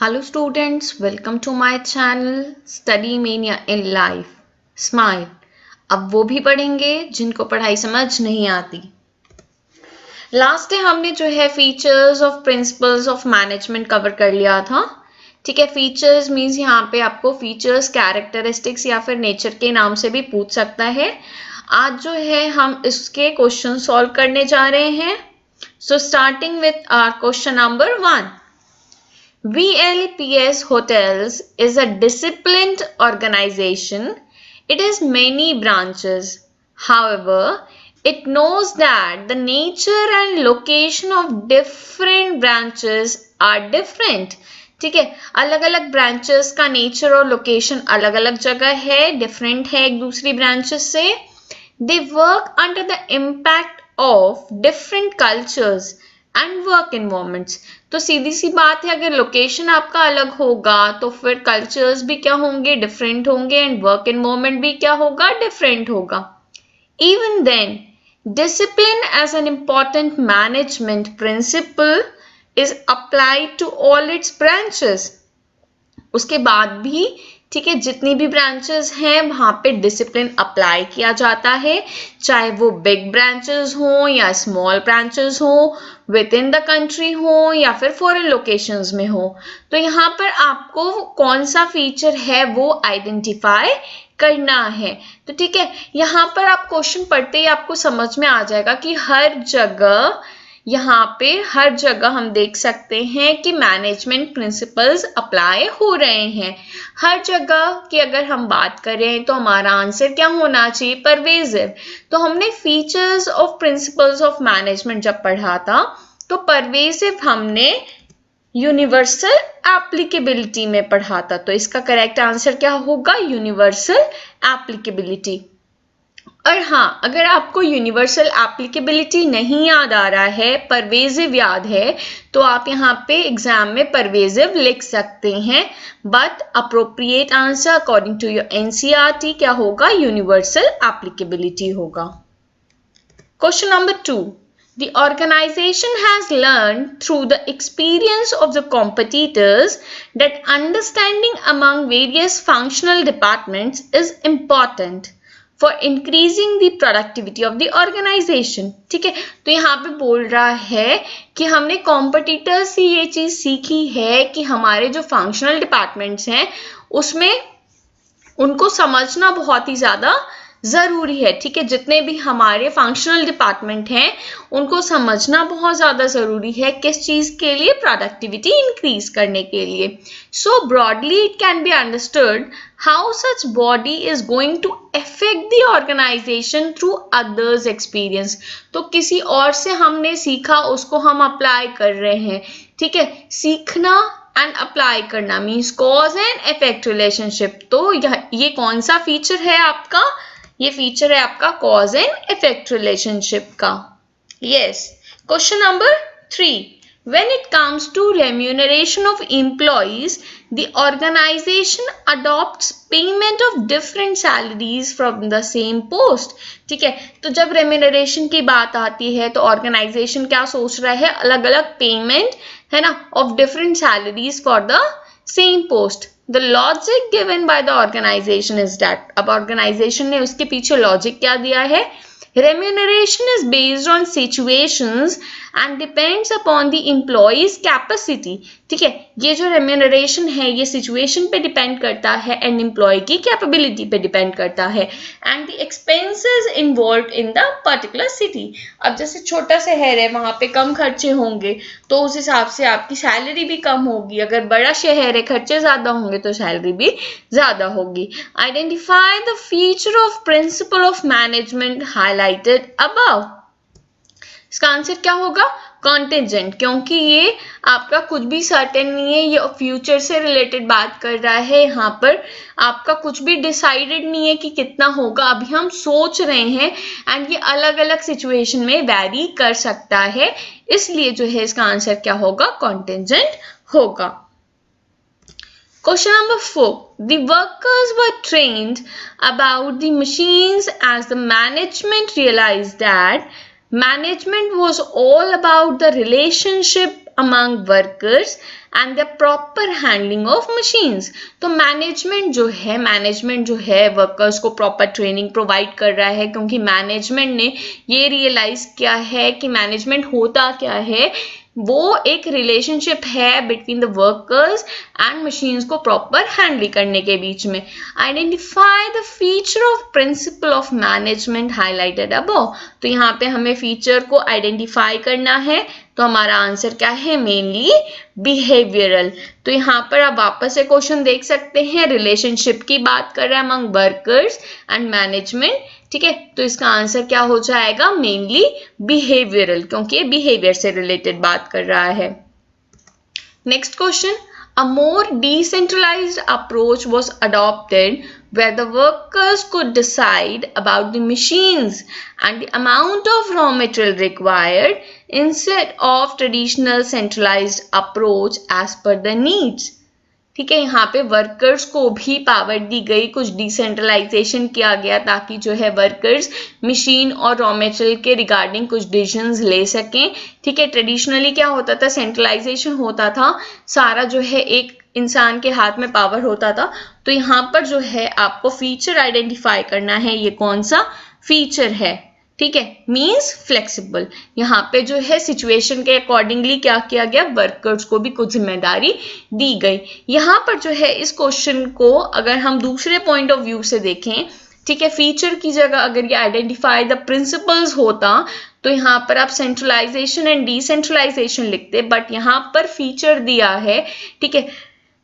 Hello students, welcome to my channel Study Mania in Life. Smile. अब वो भी पढ़ेंगे जिनको पढ़ाई समझ नहीं आती। लास्ट डे हमने जो है features of principles of management cover कर लिया था। ठीक है, फीचर्स मीन्स यहाँ पे आपको फीचर्स, कैरेक्टरिस्टिक्स या फिर नेचर के नाम से भी पूछ सकता है। आज जो है हम इसके क्वेश्चन सॉल्व करने जा रहे हैं। So starting with question number 1. VLPS Hotels is a disciplined organization. It has many branches. However, it knows that the nature and location of different branches are different. ठीक है, अलग अलग ब्रांचेस का nature और लोकेशन अलग अलग जगह है, डिफरेंट है एक दूसरी ब्रांचेस से. They work under the impact of different cultures and work environments. तो सीधी सी बात है, अगर लोकेशन आपका अलग होगा तो फिर कल्चर्स भी क्या होंगे, डिफरेंट होंगे, एंड वर्क एनवायरमेंट भी क्या होगा, डिफरेंट होगा. Even then discipline as an important management principle is applied to all its branches. उसके बाद भी ठीक है, जितनी भी ब्रांचेस हैं वहां पे डिसिप्लिन अप्लाई किया जाता है, चाहे वो बिग ब्रांचेस हो या स्मॉल ब्रांचेस हो, विद इन द कंट्री हो या फिर फॉरेन लोकेशंस में हो. तो यहाँ पर आपको कौन सा फीचर है वो आइडेंटिफाई करना है. तो ठीक है, यहाँ पर आप क्वेश्चन पढ़ते ही आपको समझ में आ जाएगा कि हर जगह, यहाँ पे हर जगह हम देख सकते हैं कि मैनेजमेंट प्रिंसिपल्स अप्लाई हो रहे हैं. हर जगह की अगर हम बात करें तो हमारा आंसर क्या होना चाहिए, परवेजिव. तो हमने features of principles of management जब पढ़ा था तो परवेजिव हमने यूनिवर्सल एप्लीकेबिलिटी में पढ़ा था. तो इसका करेक्ट आंसर क्या होगा, यूनिवर्सल एप्लीकेबिलिटी. और हाँ, अगर आपको यूनिवर्सल एप्लीकेबिलिटी नहीं याद आ रहा है, परवेजिव याद है, तो आप यहाँ पे एग्जाम में परवेजिव लिख सकते हैं. But appropriate answer according to your NCERT क्या होगा, यूनिवर्सल एप्लीकेबिलिटी होगा. Question number 2. The organization has learned through the experience of the competitors that understanding among various functional departments is important for increasing the productivity of the organization. ठीक है, तो यहाँ पे बोल रहा है कि हमने कॉम्पिटिटर से ये चीज सीखी है कि हमारे जो फंक्शनल डिपार्टमेंट्स हैं उसमें उनको समझना बहुत ही ज्यादा जरूरी है. ठीक है, जितने भी हमारे फंक्शनल डिपार्टमेंट हैं उनको समझना बहुत ज्यादा जरूरी है. किस चीज के लिए, प्रोडक्टिविटी इंक्रीज करने के लिए. So broadly it can be understood how such body is going to affect the organization through others experience. तो किसी और से हमने सीखा उसको हम अप्लाई कर रहे हैं. ठीक है, सीखना एंड अप्लाई करना means cause and effect relationship. तो ये कौन सा फीचर है आपका, ये फीचर है आपका कॉज एंड इफेक्ट रिलेशनशिप का. Yes. Question number 3. When it comes to remuneration of employees, the organization adopts payment of different salaries from the same post. ठीक है, तो जब remuneration की बात आती है तो organization क्या सोच रहा है, अलग अलग पेमेंट है ना of different salaries for the same post. The logic given by the organization is that, अब organization ने उसके पीछे logic क्या दिया है, remuneration is based on situations and depends upon the employee's capacity. ठीक है, ये जो remuneration है ये situation पे डिपेंड करता है एंड एम्प्लॉय की कैपेबिलिटी पे डिपेंड करता है and the expenses involved in the particular city. अब जैसे छोटा शहर है वहां पे कम खर्चे होंगे तो उस हिसाब से आपकी सैलरी भी कम होगी. अगर बड़ा शहर है खर्चे ज्यादा होंगे तो सैलरी भी ज्यादा होगी. Identify the feature of principle of management highlighted above. इसका आंसर क्या होगा, कॉन्टिजेंट. क्योंकि ये आपका कुछ भी सर्टेन नहीं है, ये फ्यूचर से रिलेटेड बात कर रहा है. यहाँ पर आपका कुछ भी डिसाइडेड नहीं है कि कितना होगा, अभी हम सोच रहे हैं एंड ये अलग अलग सिचुएशन में वैरी कर सकता है. इसलिए जो है इसका आंसर क्या होगा, कॉन्टिजेंट होगा. Question number 4. The workers were trained about the machines as the management realized that management was all about the relationship among workers and the proper handling of machines. तो मैनेजमेंट जो है workers को proper training provide कर रहा है, क्योंकि management ने ये रियलाइज किया है कि मैनेजमेंट होता क्या है, वो एक रिलेशनशिप है between the workers and machines को प्रॉपर हैंडल करने के बीच में. Identify the feature of principle of management highlighted above. तो यहाँ पे हमें फीचर को आइडेंटिफाई करना है. तो हमारा आंसर क्या है? Mainly behavioural. तो यहाँ पर आप वापस से क्वेश्चन देख सकते हैं, रिलेशनशिप की बात कर रहा है अमंग वर्कर्स एंड मैनेजमेंट. ठीक है, तो इसका आंसर क्या हो जाएगा? मेनली बिहेवियरल, क्योंकि ये बिहेवियर से रिलेटेड बात कर रहा है. Next question, a more decentralized approach was adopted where the workers could decide about the machines and the amount of raw material required instead of traditional centralized approach as per the needs. ठीक है, यहाँ पे workers को भी power दी गई, कुछ decentralisation किया गया ताकि जो है वर्कर्स मशीन और रॉ मटेरियल के रिगार्डिंग कुछ डिसीजंस ले सकें. ठीक है, ट्रेडिशनली क्या होता था? सेंट्रलाइजेशन होता था, सारा जो है एक इंसान के हाथ में पावर होता था. तो यहाँ पर जो है आपको फीचर आइडेंटिफाई करना है, ये कौन सा फीचर है. ठीक है, मीन्स फ्लेक्सिबल. यहाँ पे जो है सिचुएशन के अकॉर्डिंगली क्या किया गया? वर्कर्स को भी कुछ जिम्मेदारी दी गई. यहाँ पर जो है इस क्वेश्चन को अगर हम दूसरे पॉइंट ऑफ व्यू से देखें, ठीक है, फीचर की जगह अगर ये आइडेंटिफाई द प्रिंसिपल्स होता तो यहाँ पर आप सेंट्रलाइजेशन एंड डिसेंट्रलाइजेशन लिखते, बट यहाँ पर फीचर दिया है. ठीक है,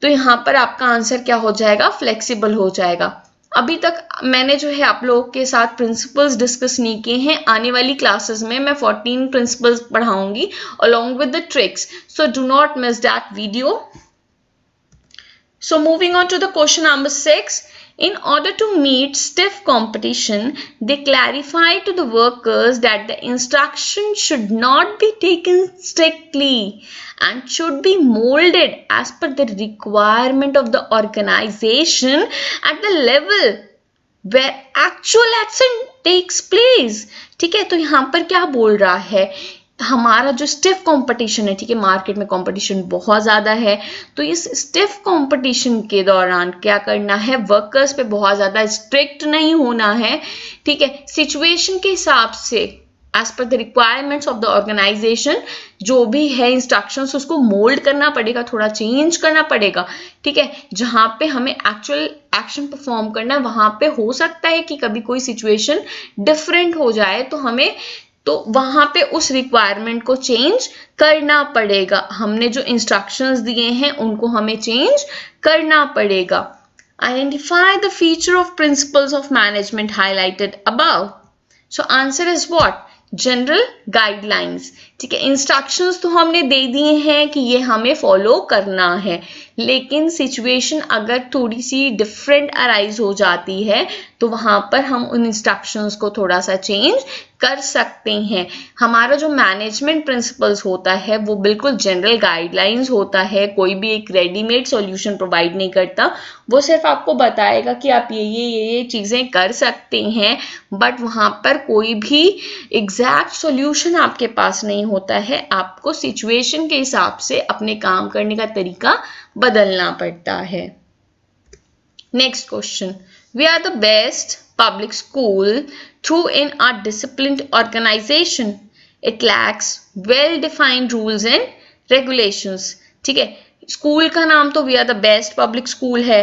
तो यहाँ पर आपका आंसर क्या हो जाएगा? फ्लेक्सिबल हो जाएगा. अभी तक मैंने जो है आप लोगों के साथ प्रिंसिपल्स डिस्कस नहीं किए हैं. आने वाली क्लासेस में मैं 14 principles पढ़ाऊंगी along with the tricks, so do not miss that video. So moving on to the question number 6. In order to meet stiff competition, they clarify to the workers that the instruction should not be taken strictly and should be molded as per the requirement of the organization at the level where actual action takes place. ठीक है, तो यहाँ पर क्या बोल रहा है? हमारा जो स्टिफ कंपटीशन है, ठीक है, मार्केट में कंपटीशन बहुत ज़्यादा है, तो इस स्टिफ कंपटीशन के दौरान क्या करना है? वर्कर्स पे बहुत ज़्यादा स्ट्रिक्ट नहीं होना है. ठीक है, सिचुएशन के हिसाब से एज पर the requirements of the organisation जो भी है इंस्ट्रक्शंस उसको मोल्ड करना पड़ेगा, थोड़ा चेंज करना पड़ेगा. ठीक है, जहाँ पे हमें एक्चुअल एक्शन परफॉर्म करना है वहाँ पे हो सकता है कि कभी कोई सिचुएशन डिफरेंट हो जाए, तो वहां पे उस रिक्वायरमेंट को चेंज करना पड़ेगा. हमने जो इंस्ट्रक्शंस दिए हैं उनको हमें चेंज करना पड़ेगा. Identify the feature of principles of management highlighted above. So answer is what? General guidelines. ठीक है, इंस्ट्रक्शंस तो हमने दे दिए हैं कि ये हमें फॉलो करना है, लेकिन सिचुएशन अगर थोड़ी सी डिफरेंट अराइज हो जाती है तो वहां पर हम उन इंस्ट्रक्शंस को थोड़ा सा चेंज कर सकते हैं. हमारा जो मैनेजमेंट प्रिंसिपल्स होता है वो बिल्कुल जनरल गाइडलाइंस होता है, कोई भी एक रेडीमेड सॉल्यूशन प्रोवाइड नहीं करता. वो सिर्फ आपको बताएगा कि आप ये चीज़ें कर सकते हैं, बट वहाँ पर कोई भी एग्जैक्ट सॉल्यूशन आपके पास नहीं होता है. आपको सिचुएशन के हिसाब से अपने काम करने का तरीका बदलना पड़ता है. Next question, we are the best public school through in our disciplined organization. It lacks well-defined rules and regulations. ठीक है, स्कूल का नाम तो we are the best public school है.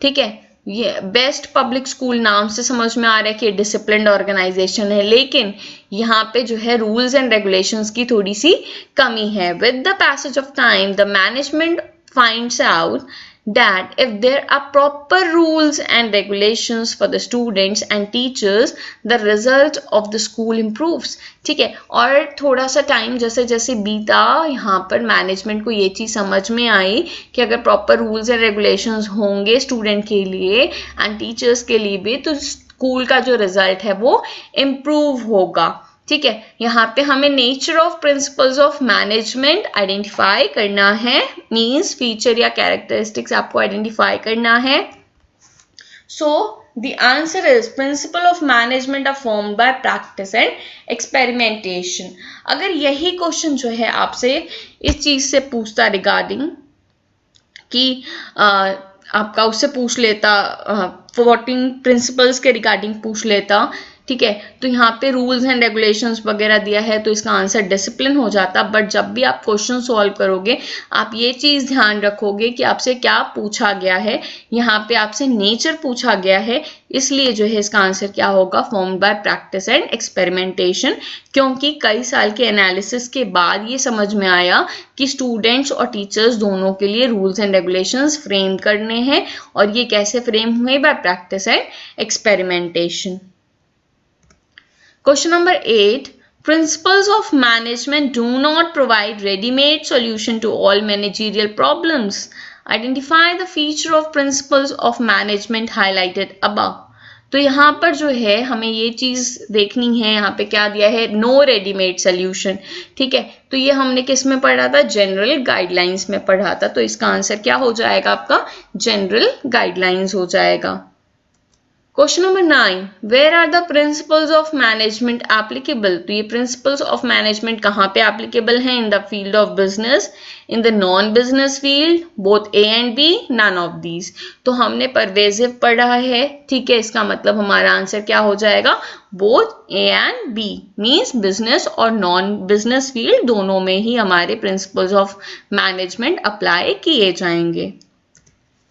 ठीक है, ये बेस्ट पब्लिक स्कूल नाम से समझ में आ रहा है कि डिसिप्लिन्ड ऑर्गेनाइजेशन है, लेकिन यहाँ पे जो है रूल्स एंड रेगुलेशंस की थोड़ी सी कमी है. With the passage of time the management finds out that if there are proper rules and regulations for the students and teachers, the result of the school improves. ठीक है, और थोड़ा सा time जैसे जैसे बीता यहाँ पर मैनेजमेंट को ये चीज़ समझ में आई कि अगर प्रॉपर रूल्स एंड रेगुलेशंस होंगे स्टूडेंट के लिए एंड टीचर्स के लिए भी तो स्कूल का जो रिजल्ट है वो इम्प्रूव होगा. ठीक है, यहाँ पे हमें nature of principles of management identify करना है, मीन्स फीचर या कैरेक्टरिस्टिक्स आपको आइडेंटिफाई करना है. सो The answer is principle of management are formed by practice and experimentation. अगर यही क्वेश्चन जो है आपसे इस चीज से पूछता रिगार्डिंग कि आपका उससे पूछ लेता 14 प्रिंसिपल्स के रिगार्डिंग पूछ लेता, ठीक है, तो यहाँ पे रूल्स एंड रेगुलेशंस वगैरह दिया है तो इसका आंसर डिसिप्लिन हो जाता। बट जब भी आप क्वेश्चन सॉल्व करोगे आप ये चीज ध्यान रखोगे कि आपसे क्या पूछा गया है। यहाँ पे आपसे नेचर पूछा गया है, इसलिए जो है इसका आंसर क्या होगा, formed by practice and experimentation. क्योंकि कई साल के एनालिसिस के बाद ये समझ में आया कि स्टूडेंट्स और टीचर्स दोनों के लिए रूल्स एंड रेगुलेशंस फ्रेम करने हैं, और ये कैसे फ्रेम हुए, bye practice and experimentation. Question number 8. Principles of management do not provide ready-made solution to all managerial problems. Identify the feature of principles of management highlighted above. तो यहाँ पर जो है हमें ये चीज देखनी है, यहाँ पे क्या दिया है, नो रेडीमेड सोल्यूशन, ठीक है। तो ये हमने किस में पढ़ा था, जनरल गाइडलाइंस में पढ़ा था। तो इसका आंसर क्या हो जाएगा आपका, जनरल गाइडलाइंस हो जाएगा। Question number 9. Where are the principles of management applicable. तो ये प्रिंसिपल्स ऑफ मैनेजमेंट कहाँ पे एप्लीकेबल हैं, in the field of business, in the non business field, both A and B, none of these. तो हमने pervasive पढ़ा है, ठीक है, इसका मतलब हमारा आंसर क्या हो जाएगा, both A and B, means business और नॉन बिजनेस फील्ड दोनों में ही हमारे प्रिंसिपल्स ऑफ मैनेजमेंट अप्लाई किए जाएंगे।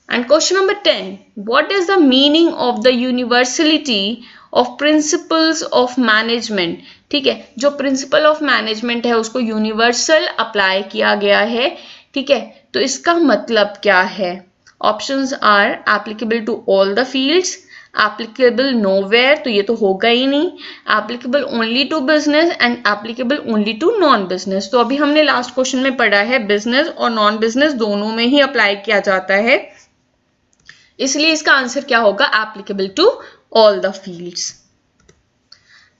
And question number 10. What is the meaning of the universality of principles of management? ठीक है, जो प्रिंसिपल ऑफ मैनेजमेंट है उसको यूनिवर्सल अप्लाई किया गया है, ठीक है, तो इसका मतलब क्या है। Options are applicable to all the fields, applicable nowhere, तो ये तो होगा ही नहीं, applicable only to business and applicable only to non business. तो अभी हमने लास्ट क्वेश्चन में पढ़ा है बिजनेस और नॉन बिजनेस दोनों में ही अप्लाई किया जाता है, इसलिए इसका आंसर क्या होगा, applicable to all the fields.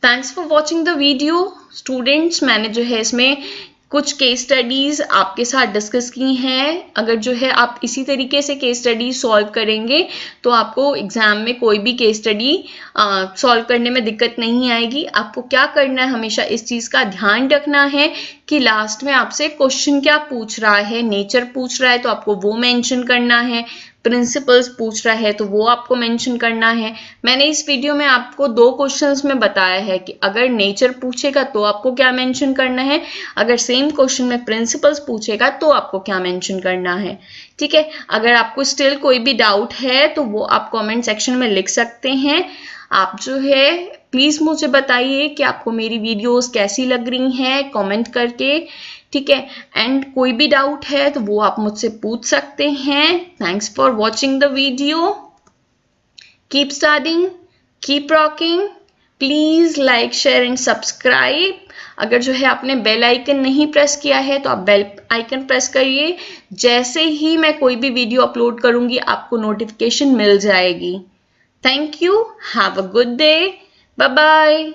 Thanks for watching the video students. मैंने जो है इसमें कुछ केस स्टडीज आपके साथ डिस्कस की हैं। अगर जो है आप इसी तरीके से केस स्टडी सॉल्व करेंगे तो आपको एग्जाम में कोई भी केस स्टडी सॉल्व करने में दिक्कत नहीं आएगी। आपको क्या करना है, हमेशा इस चीज़ का ध्यान रखना है कि लास्ट में आपसे क्वेश्चन क्या पूछ रहा है। नेचर पूछ रहा है तो आपको वो मेंशन करना है, प्रिंसिपल्स पूछ रहा है तो वो आपको मेंशन करना है। मैंने इस वीडियो में आपको 2 क्वेश्चंस में बताया है कि अगर नेचर पूछेगा तो आपको क्या मेंशन करना है, अगर सेम क्वेश्चन में प्रिंसिपल्स पूछेगा तो आपको क्या मेंशन करना है, ठीक है। अगर आपको स्टिल कोई भी डाउट है तो वो आप कमेंट सेक्शन में लिख सकते हैं। आप जो है प्लीज मुझे बताइए कि आपको मेरी वीडियोस कैसी लग रही हैं कमेंट करके, ठीक है। एंड कोई भी डाउट है तो वो आप मुझसे पूछ सकते हैं। Thanks for watching the video. Keep studying, keep rocking. Please like, share and subscribe. अगर जो है आपने बेल आइकन नहीं प्रेस किया है तो आप बेल आइकन प्रेस करिए। जैसे ही मैं कोई भी वीडियो अपलोड करूंगी आपको नोटिफिकेशन मिल जाएगी। Thank you, have a good day, bye bye.